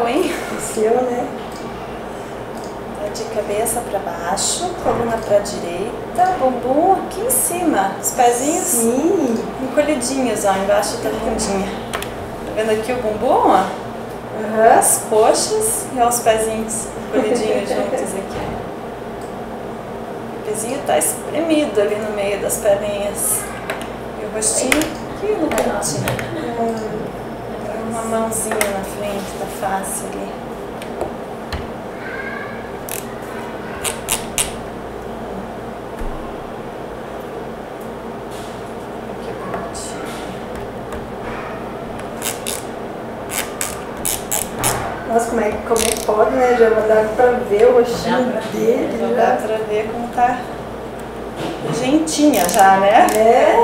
seu, hein? O seu, né? Tá de cabeça pra baixo, coluna pra direita, bumbum aqui em cima. Os pezinhos Sim. encolhidinhos, ó, embaixo da bundinha. Tá vendo aqui o bumbum, ó? Uhum. As coxas e ó, os pezinhos encolhidinhos juntos aqui. O pezinho tá espremido ali no meio das perninhas. E o rostinho aqui no cantinho. Uma mãozinha na frente da face ali. Aqui o cantinho. Nossa, como é que pode, né? Já dá pra ver o rostinho dele. Já dá pra ver como tá gentinha já, né? É.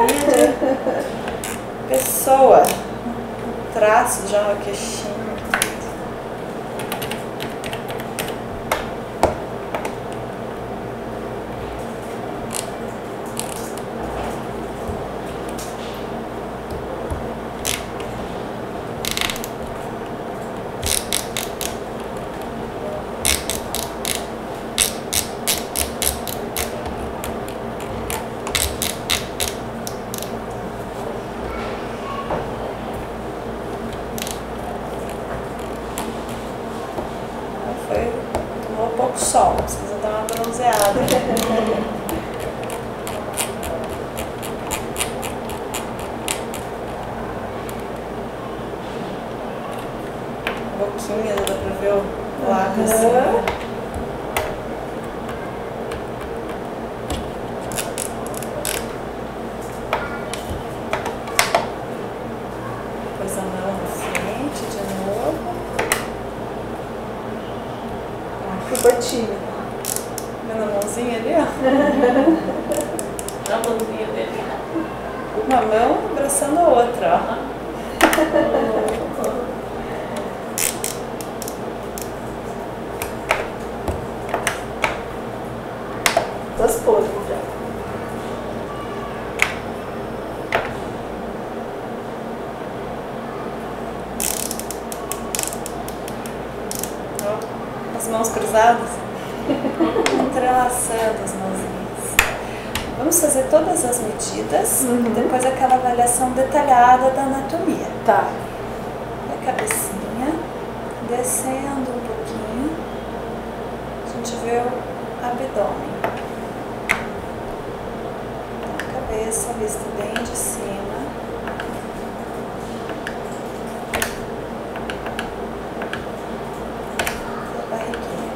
Pessoa. Traço já no queixinho. Tomou pouco sol, precisa dar uma bronzeada. Boquinha, dá pra ver o lábio assim. Depois a mão na frente de novo. Ficou tímido. Vendo a mãozinha ali, ó? A mãozinha dele. Uma mão abraçando a outra, ó. Duas poses já. Ó, as mãos cruzadas. Entrelaçando as mãozinhas. Vamos fazer todas as medidas e depois aquela avaliação detalhada da anatomia. Tá. A cabecinha, descendo um pouquinho, a gente vê o abdômen. A cabeça vista bem de cima. A barriguinha.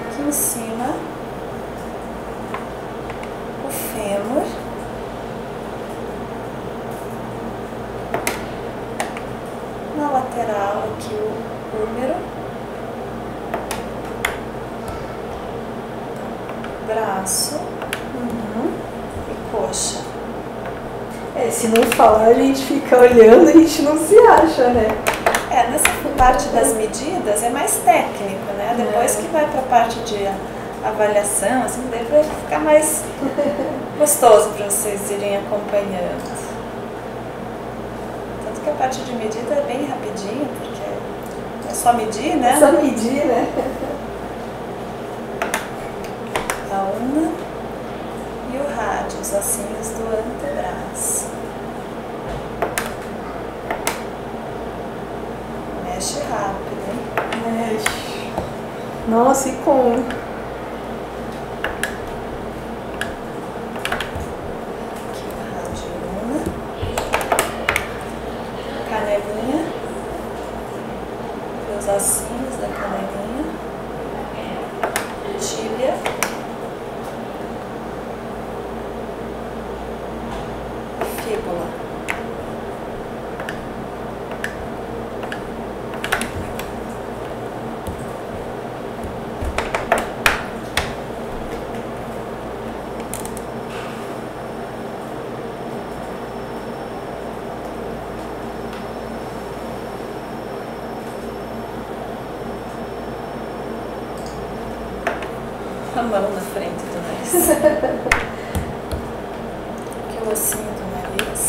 Aqui em cima, o fêmur. Na lateral aqui o úmero. Braço e coxa. É, se não falar, a gente fica olhando e a gente não se acha, né? É, nessa parte das medidas é mais técnico, né? Depois que vai para a parte de avaliação, assim, daí vai ficar mais gostoso para vocês irem acompanhando. Tanto que a parte de medida é bem rapidinho, porque é só medir, né? É só medir, né? A una e o rádio, os ossinhos do antebraço. Mexe rápido, hein? Mexe. Nossa, e como? Aqui o rádio una. Canelinha. Os ossinhos da canelinha. Tíbia. Fíbula. A mão na frente do nariz. ossinho do nariz.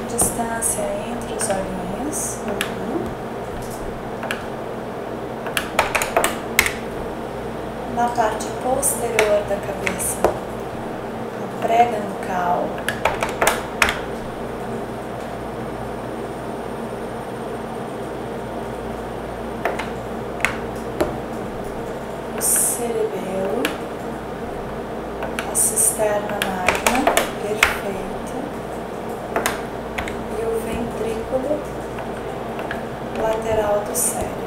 Distância entre os olhinhos. Na parte posterior da cabeça, a prega nucal. O cerebelo, a cisterna magna, perfeita, e o ventrículo lateral do cérebro.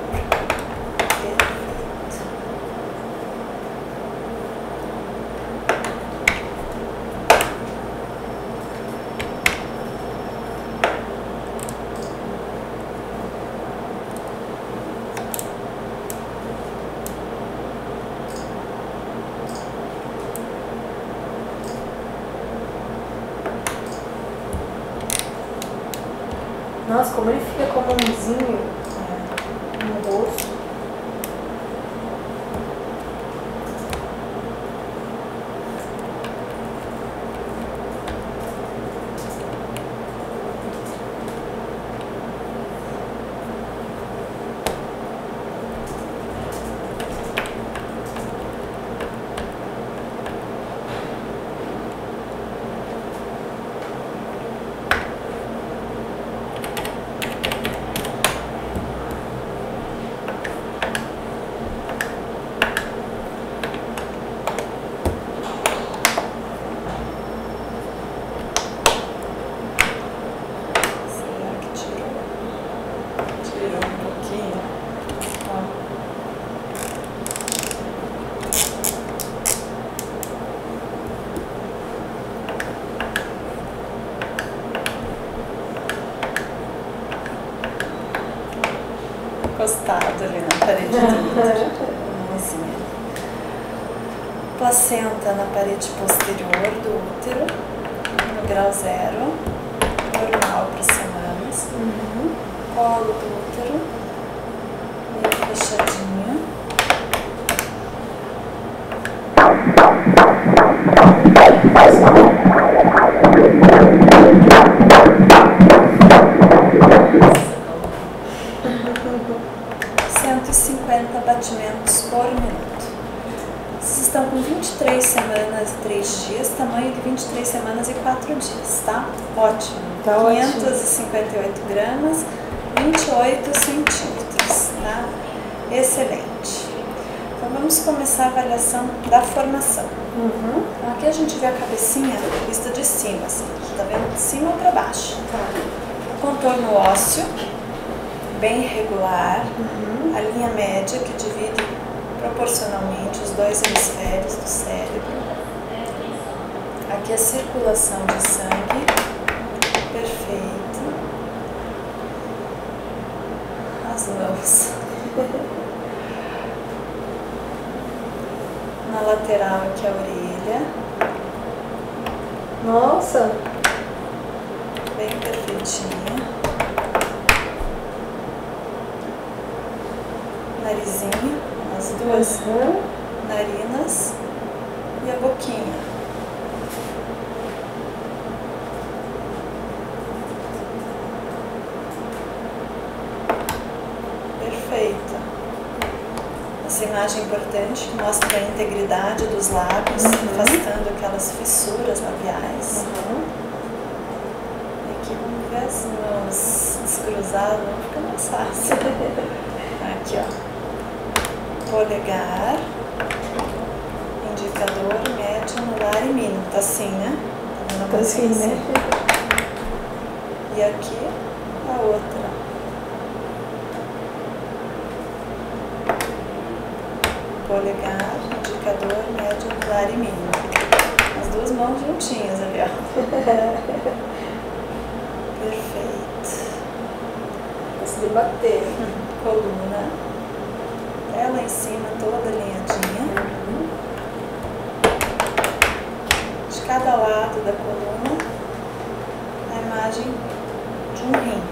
Nossa, como ele fica comumzinho no rosto. Encostado ali na parede do útero. Placenta na parede posterior do útero, no grau 0, normal para semanas. Colo do útero, meio fechadinho. Batimentos por minuto. Vocês estão com 23 semanas e 3 dias, tamanho de 23 semanas e 4 dias, tá? Ótimo. Tá 558 gramas, 28 centímetros, tá? Excelente. Então vamos começar a avaliação da formação. Então aqui a gente vê a cabecinha vista de cima, assim, tá vendo de cima para baixo. O contorno ósseo, bem irregular, a linha média que divide proporcionalmente os dois hemisférios do cérebro. Aqui a circulação de sangue, perfeito. As mãos. Na lateral aqui a orelha. Nossa! Bem perfeitinha. Narizinho, as duas narinas e a boquinha. Perfeita. Essa imagem importante que mostra a integridade dos lábios, afastando aquelas fissuras labiais. E aqui vamos ver as mãos descruzadas, não fica mais fácil. Aqui, ó. Polegar, indicador, médio, anular e mínimo. Tá assim, né? Tá assim, né? E aqui a outra. Polegar, indicador, médio, anular e mínimo. As duas mãos juntinhas ali, ó. Perfeito. Consegui bater. Coluna. Ela em cima toda alinhadinha. De cada lado da coluna, a imagem de um rim.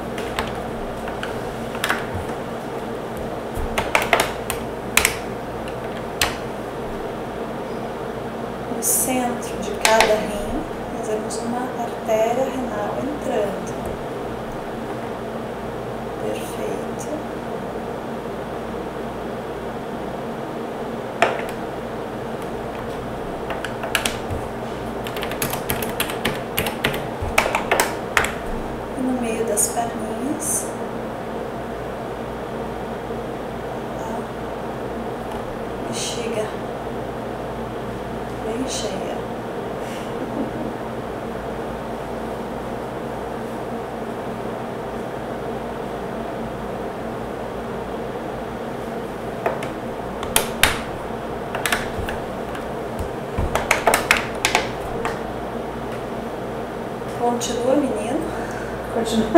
centro de cada rim, fazemos uma artéria renal entrando. Perfeito. E no meio das perninhas, a bexiga bem cheia. Continua, menino. Continua.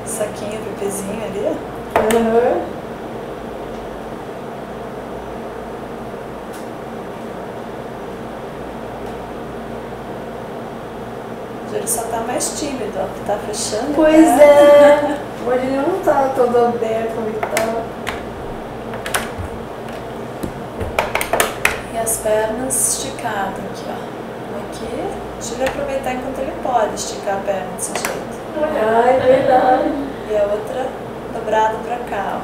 Saquinho, bebezinho ali, ó. Uhum. Ele só tá mais tímido, ó, que tá fechando. Pois né? é. Hoje ele não tá todo aberto como ele tava. E as pernas esticadas aqui, ó. Aqui, deixa ele aproveitar enquanto ele pode esticar a perna desse jeito. Ai, verdade. E a outra dobrada pra cá, ó.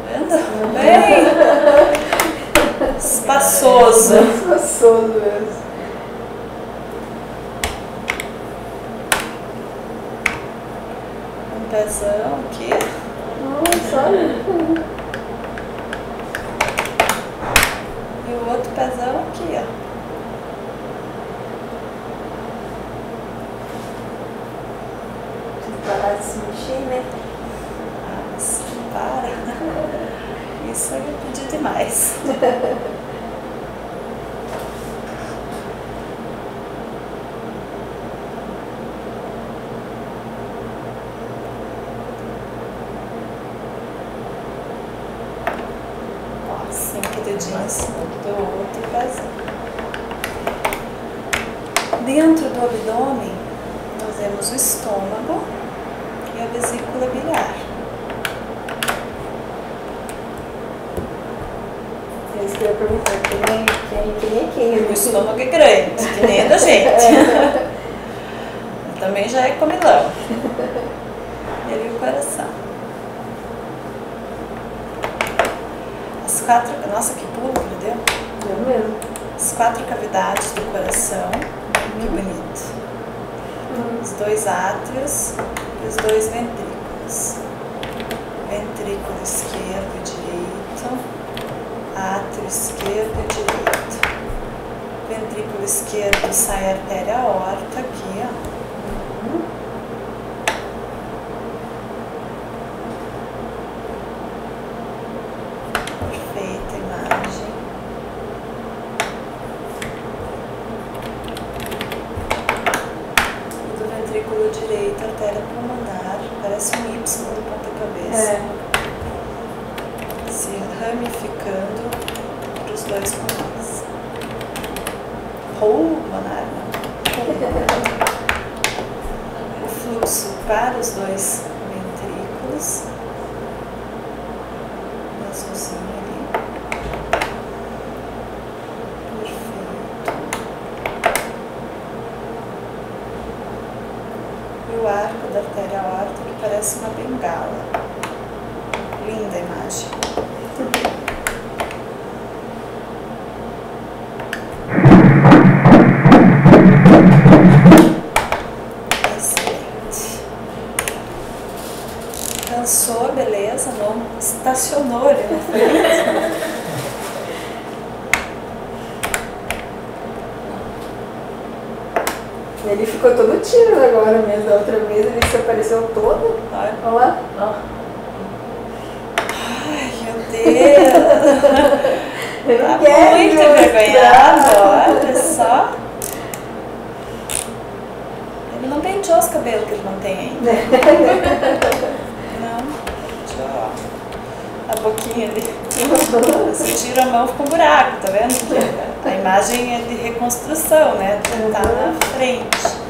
Vendo? Bem espaçoso. Espaçoso mesmo. Um pezão aqui. Nossa, olha. E o outro pezão aqui, ó. Parar de se mexer, né? Ah, mas não para. Isso eu pedi demais. Ó, 5 dedinhos do outro pezão. Dentro do abdômen, nós temos o estômago e a vesícula biliar. É isso que eu ia perguntar, que nem aqui. O estômago é grande, que nem a da gente. Também já é comilão. Ele e o coração. As 4... Nossa, que pulo que deu. Eu mesmo. As 4 cavidades do coração. Que bonito. Os 2 átrios e os 2 ventrículos. Ventrículo esquerdo e direito. Átrio esquerdo e direito. Ventrículo esquerdo sai a artéria aorta aqui, ó. Perfeita imagem. E do ventrículo direito, artéria pulmonar, parece um Y no ponta-cabeça. É. Se ramificando para os 2 pulmões. Pulmonar, não. O fluxo para os 2 ventrículos. Azulzinho ali. Perfeito. E o arco da artéria aorta que parece uma bengala. Linda a imagem. Excelente. Cansou, beleza? Não estacionou ali na frente. Ele ficou todo tímido agora mesmo. Da outra vez ele se apareceu todo. Olha. Olha lá. Ó, Ai, meu Deus. Ele Tá quer muito mostrar. envergonhado, olha só. Ele não penteou os cabelos que ele não tem ainda. Não. Deixa eu, ó. A boquinha ali. Você tira a mão, fica um buraco, tá vendo? Porque a imagem é de reconstrução, né? Tá na frente.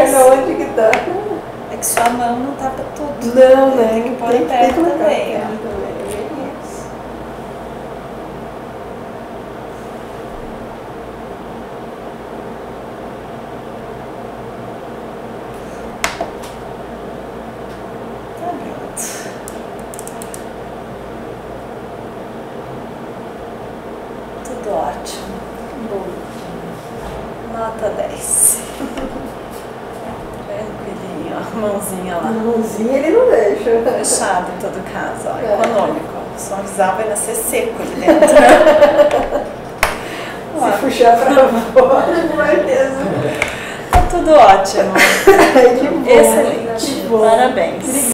perna onde que tá? É que sua mão não tapa tudo. Não, né? Tem que pôr a perna também, ó. Isso. Tá pronto. Tudo ótimo. Bom. Nota 10. Tranquilinho, ó. Mãozinha lá. Mãozinha ele não deixa. Fechado em todo caso, ó. É. Econômico. Só avisar vai nascer seco ali dentro. Se puxar pra fora, não vai mesmo. Tá tudo ótimo. Ai, que bom. Excelente. Que bom. Parabéns.